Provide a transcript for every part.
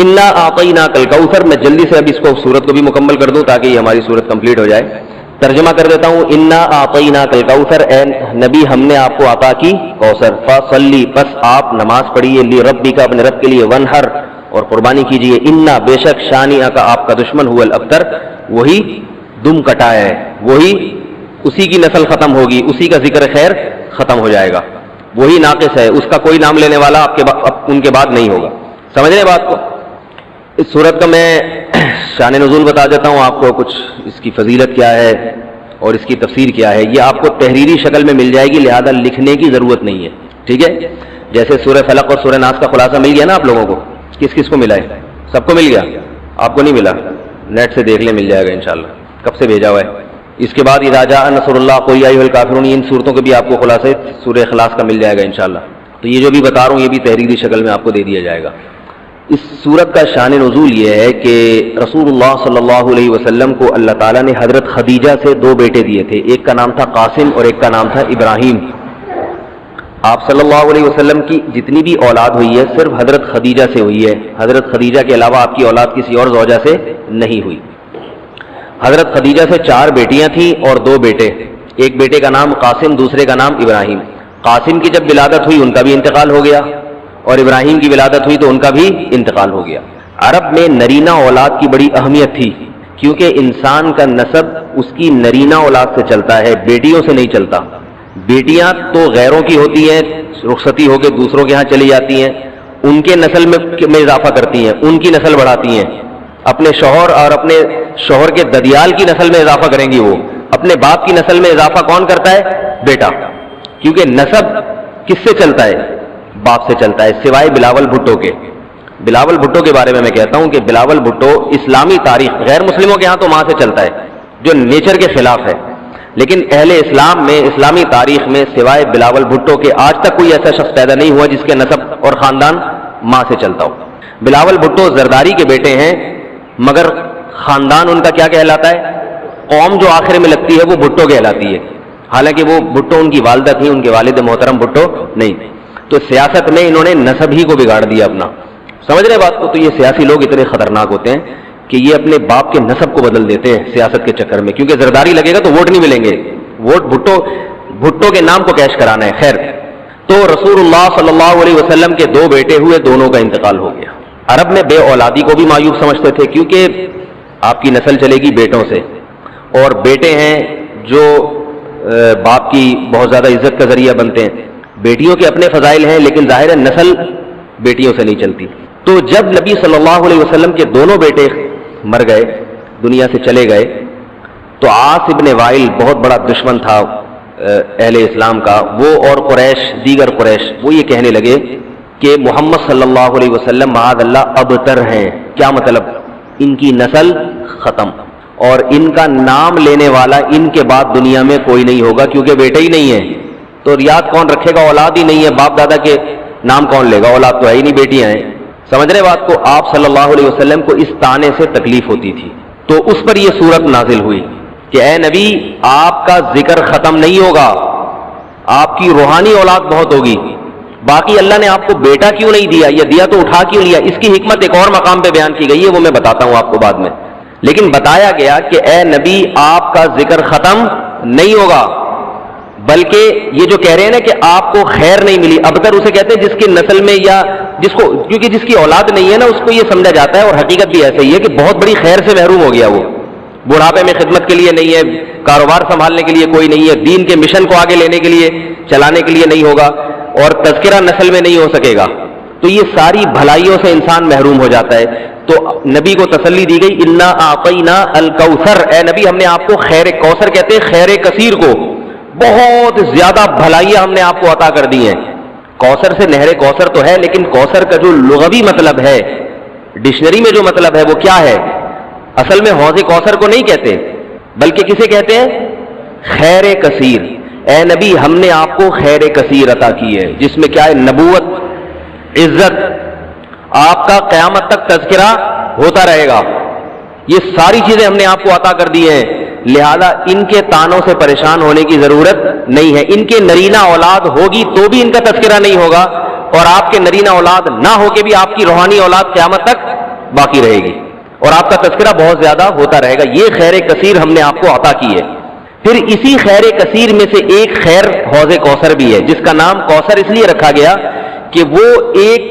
انا اعطیناک الکوثر. میں جلدی سے اب اس کو سورت کو بھی مکمل کر دوں تاکہ یہ ہماری سورت کمپلیٹ ہو جائے. ترجمہ کر دیتا ہوں. انا اعطیناک الکوثر، اے نبی ہم نے آپ کو عطا کی کوثر. فصلی، پس آپ نماز پڑھیے، لربک، اپنے رب کے لیے، ونحر، اور قربانی کیجیے. انا، بے شک، شانئک، آپ کا دشمن، هو الابتر، وہی دم کٹا ہے، وہی اسی کی نسل ختم ہوگی، اسی کا ذکر خیر ختم ہو جائے گا، وہی ناقص ہے، اس کا کوئی نام لینے والا ان کے بعد نہیں ہوگا. سمجھ رہے بات کو؟ اس صورت کا میں شان نزول بتا دیتا ہوں آپ کو، کچھ اس کی فضیلت کیا ہے اور اس کی تفسیر کیا ہے. یہ آپ کو تحریری شکل میں مل جائے گی، لہذا لکھنے کی ضرورت نہیں ہے. ٹھیک ہے؟ جیسے سورہ فلق اور سورہ ناس کا خلاصہ مل گیا نا آپ لوگوں کو. کس کس کو ملا ہے؟ سب کو مل گیا؟ آپ کو نہیں ملا؟ نیٹ سے دیکھ لیں، مل جائے گا انشاءاللہ. کب سے بھیجا ہوا ہے؟ اس کے بعد اذا جاء نصر اللہ، قل یا ایھا الکافرون، ان صورتوں کے بھی آپ کو خلاصے سورہ اخلاص کا مل جائے گا انشاءاللہ. تو یہ جو بھی بتا رہا ہوں یہ بھی تحریری شکل میں آپ کو دے دیا جائے گا. اس صورت کا شان نزول یہ ہے کہ رسول اللہ صلی اللہ علیہ وسلم کو اللہ تعالیٰ نے حضرت خدیجہ سے 2 بیٹے دیے تھے. ایک کا نام تھا قاسم اور ایک کا نام تھا ابراہیم. آپ صلی اللہ علیہ وسلم کی جتنی بھی اولاد ہوئی ہے صرف حضرت خدیجہ سے ہوئی ہے. حضرت خدیجہ کے علاوہ آپ کی اولاد کسی اور زوجہ سے نہیں ہوئی. حضرت خدیجہ سے 4 بیٹیاں تھیں اور 2 بیٹے. ایک بیٹے کا نام قاسم، دوسرے کا نام ابراہیم. قاسم کی جب ولادت ہوئی ان کا بھی انتقال ہو گیا، اور ابراہیم کی ولادت ہوئی تو ان کا بھی انتقال ہو گیا. عرب میں نرینہ اولاد کی بڑی اہمیت تھی، کیونکہ انسان کا نسب اس کی نرینہ اولاد سے چلتا ہے، بیٹیوں سے نہیں چلتا. بیٹیاں تو غیروں کی ہوتی ہیں، رخصتی ہو کے دوسروں کے ہاں چلی جاتی ہیں، ان کے نسل میں اضافہ کرتی ہیں، ان کی نسل بڑھاتی ہیں. اپنے شوہر اور اپنے شوہر کے ددیال کی نسل میں اضافہ کریں گی. وہ اپنے باپ کی نسل میں اضافہ کون کرتا ہے؟ بیٹا. کیونکہ نسب کس سے چلتا ہے؟ باپ سے چلتا ہے، سوائے بلاول بھٹو کے. بلاول بھٹو کے بارے میں کہتا ہوں کہ بلاول بھٹو اسلامی تاریخ، غیر مسلموں کے ہاں تو ماں سے چلتا ہے جو نیچر کے خلاف ہے، لیکن اہل اسلام میں، اسلامی تاریخ میں سوائے بلاول بھٹو کے آج تک کوئی ایسا شخص پیدا نہیں ہوا جس کے نسب اور خاندان ماں سے چلتا ہو. بلاول بھٹو زرداری کے بیٹے ہیں، مگر خاندان ان کا کیا کہلاتا ہے؟ قوم جو آخر میں لگتی ہے وہ بھٹو کہلاتی ہے، حالانکہ وہ بھٹو ان کی والدہ تھی، ان کے والد محترم بھٹو نہیں. تو سیاست میں انہوں نے نسب ہی کو بگاڑ دیا اپنا. سمجھ رہے بات کو؟ تو یہ سیاسی لوگ اتنے خطرناک ہوتے ہیں کہ یہ اپنے باپ کے نسب کو بدل دیتے ہیں سیاست کے چکر میں، کیونکہ زرداری لگے گا تو ووٹ نہیں ملیں گے، ووٹ بھٹو کے نام کو کیش کرانا ہے. خیر، تو رسول اللہ صلی اللہ علیہ وسلم کے 2 بیٹے ہوئے، دونوں کا انتقال ہو گیا. عرب میں بے اولادی کو بھی معیوب سمجھتے تھے، کیونکہ آپ کی نسل چلے گی بیٹوں سے، اور بیٹے ہیں جو باپ کی بہت زیادہ عزت کا ذریعہ بنتے ہیں. بیٹیوں کے اپنے فضائل ہیں، لیکن ظاہر ہے نسل بیٹیوں سے نہیں چلتی. تو جب نبی صلی اللہ علیہ وسلم کے دونوں بیٹے مر گئے، دنیا سے چلے گئے، تو عاص ابن وائل بہت بڑا دشمن تھا اہل اسلام کا، وہ اور قریش، دیگر قریش، وہ یہ کہنے لگے کہ محمد صلی اللہ علیہ وسلم معاذ اللہ ابتر ہیں. کیا مطلب؟ ان کی نسل ختم، اور ان کا نام لینے والا ان کے بعد دنیا میں کوئی نہیں ہوگا، کیونکہ بیٹے ہی نہیں ہے. تو یاد کون رکھے گا؟ اولاد ہی نہیں ہے، باپ دادا کے نام کون لے گا؟ اولاد تو ہے ہی نہیں، بیٹیاں ہیں. سمجھ رہے بات کو؟ آپ صلی اللہ علیہ وسلم کو اس طعنے سے تکلیف ہوتی تھی، تو اس پر یہ صورت نازل ہوئی کہ اے نبی، آپ کا ذکر ختم نہیں ہوگا، آپ کی روحانی اولاد بہت ہوگی. باقی اللہ نے آپ کو بیٹا کیوں نہیں دیا، یہ دیا تو اٹھا کیوں لیا، اس کی حکمت ایک اور مقام پہ بیان کی گئی ہے، وہ میں بتاتا ہوں آپ کو بعد میں. لیکن بتایا گیا کہ اے نبی، آپ کا ذکر ختم نہیں ہوگا، بلکہ یہ جو کہہ رہے ہیں نا کہ آپ کو خیر نہیں ملی، ابتر اسے کہتے ہیں جس کی نسل میں یا کیونکہ جس کی اولاد نہیں ہے نا، اس کو یہ سمجھا جاتا ہے، اور حقیقت بھی ایسے ہی ہے کہ بہت بڑی خیر سے محروم ہو گیا. وہ بڑھاپے میں خدمت کے لیے نہیں ہے، کاروبار سنبھالنے کے لیے کوئی نہیں ہے، دین کے مشن کو آگے لینے کے لیے، چلانے کے لیے نہیں ہوگا، اور تذکرہ نسل میں نہیں ہو سکے گا. تو یہ ساری بھلائیوں سے انسان محروم ہو جاتا ہے. تو نبی کو تسلی دی گئی، انا اعطینا الکوثر، اے نبی ہم نے آپ کو خیر کوثر کہتے ہیں خیر کثیر کو، بہت زیادہ بھلائیاں ہم نے آپ کو عطا کر دی ہیں. کوثر سے نہر کوثر تو ہے، لیکن کوثر کا جو لغوی مطلب ہے، ڈکشنری میں جو مطلب ہے وہ کیا ہے؟ اصل میں حوض کوثر کو نہیں کہتے، بلکہ کسے کہتے ہیں؟ خیر کثیر. اے نبی ہم نے آپ کو خیر کثیر عطا کی ہے، جس میں کیا ہے؟ نبوت، عزت، آپ کا قیامت تک تذکرہ ہوتا رہے گا. یہ ساری چیزیں ہم نے آپ کو عطا کر دی ہیں، لہذا ان کے تانوں سے پریشان ہونے کی ضرورت نہیں ہے. ان کے نرینہ اولاد ہوگی تو بھی ان کا تذکرہ نہیں ہوگا، اور آپ کے نرینہ اولاد نہ ہو کے بھی آپ کی روحانی اولاد قیامت تک باقی رہے گی اور آپ کا تذکرہ بہت زیادہ ہوتا رہے گا. یہ خیر کثیر ہم نے آپ کو عطا کی ہے. پھر اسی خیر کثیر میں سے ایک خیر حوض کوثر بھی ہے، جس کا نام کوثر اس لیے رکھا گیا کہ وہ ایک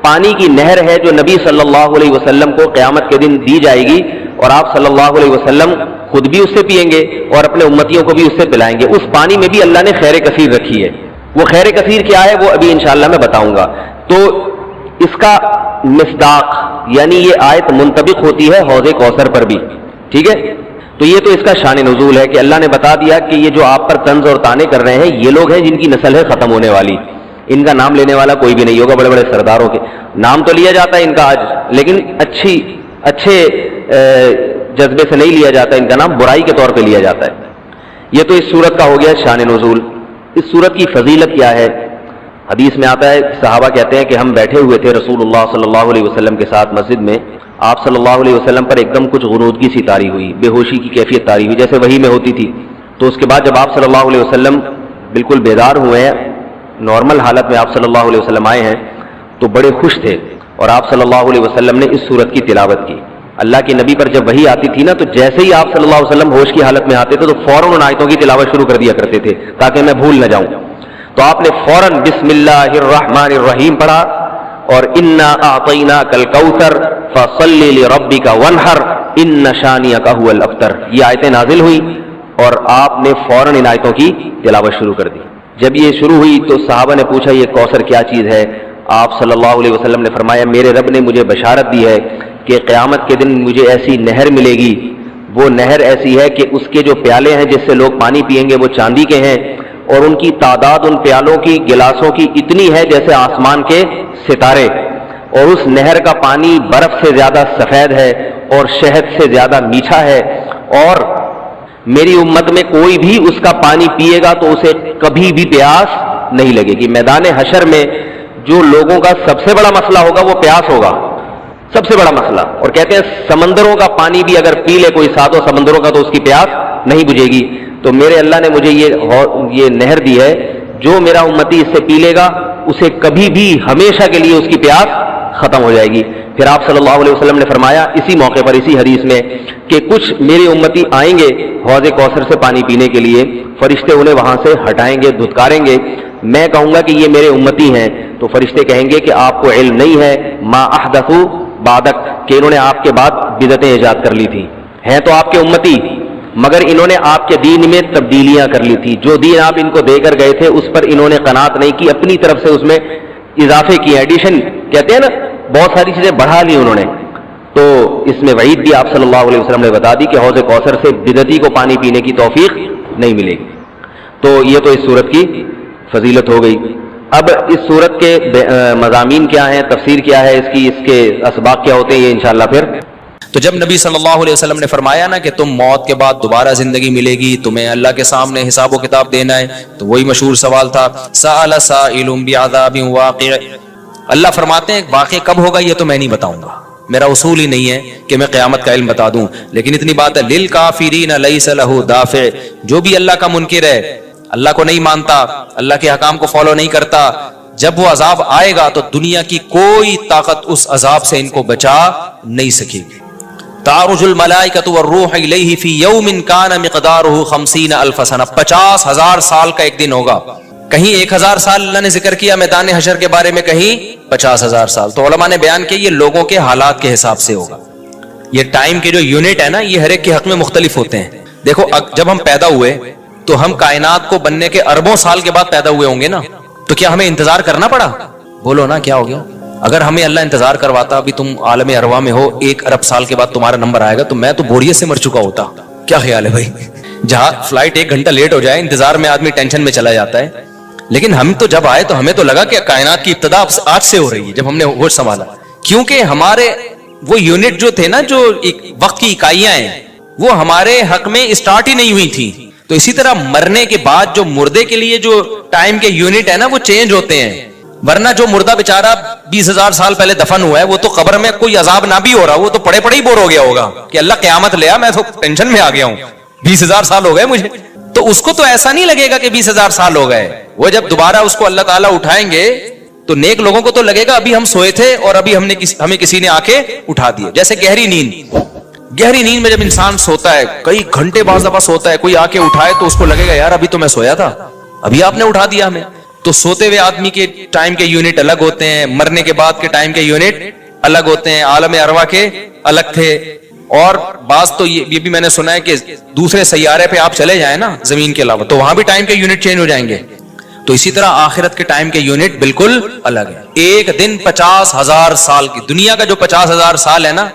پانی کی نہر ہے جو نبی صلی اللہ علیہ وسلم کو قیامت کے دن دی جائے گی، اور آپ صلی اللہ علیہ وسلم خود بھی اس سے پئیں گے اور اپنے امتیوں کو بھی اس سے پلائیں گے. اس پانی میں بھی اللہ نے خیر کثیر رکھی ہے. وہ خیر کثیر کیا ہے وہ ابھی انشاءاللہ میں بتاؤں گا. تو اس کا مصداق یعنی یہ آیت منطبق ہوتی ہے حوض کوثر پر بھی. ٹھیک ہے، تو یہ تو اس کا شان نزول ہے کہ اللہ نے بتا دیا کہ یہ جو آپ پر طنز اور طعنے کر رہے ہیں یہ لوگ ہیں جن کی نسل ہے ختم ہونے والی. ان کا نام لینے والا کوئی بھی نہیں ہوگا. بڑے بڑے سرداروں کے نام تو لیا جاتا ہے ان کا آج، لیکن اچھے جذبے سے نہیں لیا جاتا. ان کا نام برائی کے طور پہ لیا جاتا ہے. یہ تو اس سورت کا ہو گیا شان نزول. اس سورت کی فضیلت کیا ہے؟ حدیث میں آتا ہے، صحابہ کہتے ہیں کہ ہم بیٹھے ہوئے تھے رسول اللہ صلی اللہ علیہ وسلم کے ساتھ مسجد میں. آپ صلی اللہ علیہ وسلم پر ایک دم کچھ غنودگی سی طاری ہوئی، بے ہوشی کی کیفیت طاری ہوئی جیسے وحی میں ہوتی تھی. تو اس کے بعد جب آپ صلی اللہ علیہ وسلم بالکل بیدار ہوئے ہیں، نارمل حالت میں آپ صلی اللہ علیہ وسلم آئے ہیں، تو بڑے خوش تھے اور آپ صلی اللہ علیہ وسلم نے اس سورت کی تلاوت کی. اللہ کے نبی پر جب وحی آتی تھی نا تو جیسے ہی آپ صلی اللہ علیہ وسلم ہوش کی حالت میں آتے تھے تو فوراً ان آیتوں کی تلاوت شروع کر دیا کرتے تھے تاکہ میں بھول نہ جاؤں. تو آپ نے فوراً بسم اللہ الرحمن الرحیم پڑھا اور انا اعطیناک الکوثر فصلی لربک وانحر ان شانئک ھو الابتر. یہ آیتیں نازل ہوئی اور آپ نے فوراً ان آیتوں کی تلاوت شروع کر دی. جب یہ شروع ہوئی تو صحابہ نے پوچھا یہ کوثر کیا چیز ہے؟ آپ صلی اللہ علیہ وسلم نے فرمایا میرے رب نے مجھے بشارت دی ہے کہ قیامت کے دن مجھے ایسی نہر ملے گی. وہ نہر ایسی ہے کہ اس کے جو پیالے ہیں جس سے لوگ پانی پئیں گے وہ چاندی کے ہیں اور ان کی تعداد ان پیالوں کی گلاسوں کی اتنی ہے جیسے آسمان کے ستارے، اور اس نہر کا پانی برف سے زیادہ سفید ہے اور شہد سے زیادہ میٹھا ہے، اور میری امت میں کوئی بھی اس کا پانی پیے گا تو اسے کبھی بھی پیاس نہیں لگے گی. میدان حشر میں جو لوگوں کا سب سے بڑا مسئلہ ہوگا وہ پیاس ہوگا، سب سے بڑا مسئلہ. اور کہتے ہیں سمندروں کا پانی بھی اگر پی لے کوئی ساتوں سمندروں کا تو اس کی پیاس نہیں بجھے گی. تو میرے اللہ نے مجھے یہ نہر دی ہے، جو میرا امتی اس سے پی لے گا اسے کبھی بھی ہمیشہ کے لیے اس کی پیاس ختم ہو جائے گی. پھر آپ صلی اللہ علیہ وسلم نے فرمایا اسی موقع پر اسی حدیث میں کہ کچھ میرے امتی آئیں گے حوض کوثر سے پانی پینے کے لیے، فرشتے انہیں وہاں سے ہٹائیں گے، دھتکاریں گے. میں کہوں گا کہ یہ میرے امتی ہیں تو فرشتے کہیں گے کہ آپ کو علم نہیں ہے ما احدثوا بعدک، کہ انہوں نے آپ کے بعد بدعتیں ایجاد کر لی تھی. ہیں تو آپ کے امتی مگر انہوں نے آپ کے دین میں تبدیلیاں کر لی تھی. جو دین آپ ان کو دے کر گئے تھے اس پر انہوں نے قناعت نہیں کی، اپنی طرف سے اس میں اضافے کیے، ایڈیشن کہتے ہیں نا، بہت ساری چیزیں بڑھا لی انہوں نے. تو اس میں وعید بھی آپ صلی اللہ علیہ وسلم نے بتا دی کہ حوض کوثر سے بدعتی کو پانی پینے کی توفیق نہیں ملے گی. تو یہ تو اس صورت کی فضیلت ہو گئی. اب اس صورت کے مضامین کیا ہیں، تفسیر کیا ہے اس کی، اس کے اسباق کیا ہوتے ہیں، یہ انشاءاللہ پھر. تو جب نبی صلی اللہ علیہ وسلم نے فرمایا نا کہ تم موت کے بعد دوبارہ زندگی ملے گی، تمہیں اللہ کے سامنے حساب و کتاب دینا ہے، تو وہی مشہور سوال تھا سأل سائل بعذاب واقع. اللہ فرماتے ہیں واقع کب ہوگا یہ تو میں نہیں بتاؤں گا، میرا اصول ہی نہیں ہے کہ میں قیامت کا علم بتا دوں. لیکن اتنی بات ہے للکافرین لیس لہ دافع، جو بھی اللہ کا منکر ہے، اللہ کو نہیں مانتا، اللہ کے حکام کو فالو نہیں کرتا، جب وہ عذاب آئے گا تو دنیا کی کوئی طاقت اس عذاب سے ان کو بچا نہیں سکے گی. تعرج الملائکۃ والروح الیہ فی یوم کان مقدارہ 50,000 سنہ، 50,000 سال کا ایک دن ہوگا. کہیں 1,000 سال اللہ نے ذکر کیا میدان حشر کے بارے میں، کہیں 50,000 سال. تو علماء نے بیان کیا یہ لوگوں کے حالات کے حساب سے ہوگا. یہ ٹائم کے جو یونٹ ہے نا یہ ہر ایک کے حق میں مختلف ہوتے ہیں. دیکھو جب ہم پیدا ہوئے تو ہم کائنات کو بننے کے اربوں سال کے بعد پیدا ہوئے ہوں گے نا، تو کیا ہمیں انتظار کرنا پڑا؟ بولو نا کیا ہو گیا؟ اگر ہمیں اللہ انتظار کرواتا، ابھی تم عالم ارواح میں ہو، 1 ارب سال کے بعد تمہارا نمبر آئے گا، تو میں تو بوریت سے مر چکا ہوتا. کیا خیال ہے بھائی؟ جہاں فلائٹ 1 گھنٹہ لیٹ ہو جائے انتظار میں آدمی ٹینشن میں چلا جاتا ہے. لیکن ہم تو جب آئے تو ہمیں تو لگا کہ کائنات کی ابتدا آج سے ہو رہی ہے جب ہم نے ہوش سنبھالا. کیونکہ ہمارے وہ یونٹ جو تھے نا، جو وقت کی اکائیاں ہیں، وہ ہمارے حق میں اسٹارٹ ہی نہیں ہوئی تھی. تو اسی طرح مرنے کے بعد جو مردے کے لیے جو ٹائم کے یونٹ ہے نا وہ چینج ہوتے ہیں. ورنہ جو مردہ بیچارہ 20,000 سال پہلے دفن ہوا ہے وہ تو قبر میں کوئی عذاب نہ بھی ہو رہا، وہ تو پڑے پڑے ہی بور ہو گیا ہوگا کہ اللہ قیامت لے آ، میں تو ٹینشن میں آ گیا ہوں، 20,000 سال ہو گئے مجھے. تو اس کو تو ایسا نہیں لگے گا کہ 20,000 سال ہو گئے. وہ جب دوبارہ اس کو اللہ تعالیٰ اٹھائیں گے تو نیک لوگوں کو تو لگے گا ابھی ہم سوئے تھے اور ابھی ہمیں کسی نے آ کے اٹھا دیا. جیسے گہری نیند میں جب انسان سوتا ہے کئی گھنٹے بعض دفعہ سوتا ہے, کوئی آ کے اٹھائے تو اس کو لگے گا یار ابھی تو میں سویا تھا, ابھی آپ نے اٹھا دیا ہمیں. تو سوتے ہوئے آدمی کے ٹائم کے یونٹ الگ ہوتے ہیں, مرنے کے بعد کے ٹائم کے یونٹ الگ ہوتے ہیں, عالم ارواح کے الگ تھے. اور بعض تو یہ بھی میں نے سنا ہے کہ دوسرے سیارے پہ آپ چلے جائیں نا زمین کے علاوہ تو وہاں بھی ٹائم کے یونٹ چینج ہو جائیں گے. تو اسی طرح آخرت کے ٹائم کے یونٹ بالکل الگ ہے. ایک دن 50,000 سال کی, دنیا کا جو 50,000 سال ہے نا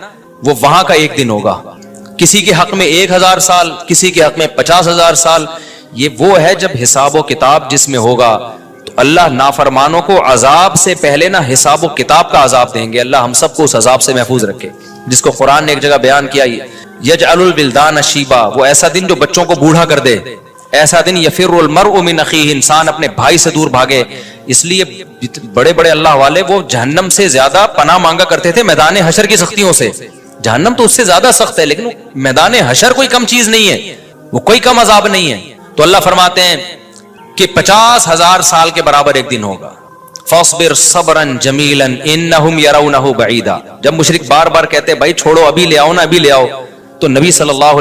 وہ وہاں کا ایک دن ہوگا. کسی کے حق میں 1,000 سال, کسی کے حق میں 50,000 سال. یہ وہ ہے جب حساب و کتاب جس میں ہوگا تو اللہ نافرمانوں کو عذاب سے پہلے نا حساب و کتاب کا عذاب دیں گے. اللہ ہم سب کو اس عذاب سے محفوظ رکھے, جس کو قرآن نے ایک جگہ بیان کیا, یجعل الولدان شیبا, وہ ایسا دن جو بچوں کو بوڑھا کر دے. ایسا دن یفر المرء من اخیہ, انسان اپنے بھائی سے دور بھاگے. اس لیے بڑے بڑے اللہ والے وہ جہنم سے زیادہ پناہ مانگا کرتے تھے میدان حشر کی سختیوں سے. جہنم تو اس سے زیادہ سخت ہے لیکن میدان حشر کوئی کم چیز نہیں ہے, وہ کوئی کم عذاب نہیں ہے. تو اللہ فرماتے ہیں کہ 50,000 سال کے برابر ایک دن ہوگا. فاصبر صبرا جمیلا انہم یرونہ بعیدا. جب مشرک بار بار کہتے بھائی چھوڑو ابھی لے آؤ نا ابھی لے آؤ, تو نبی صلی اللہ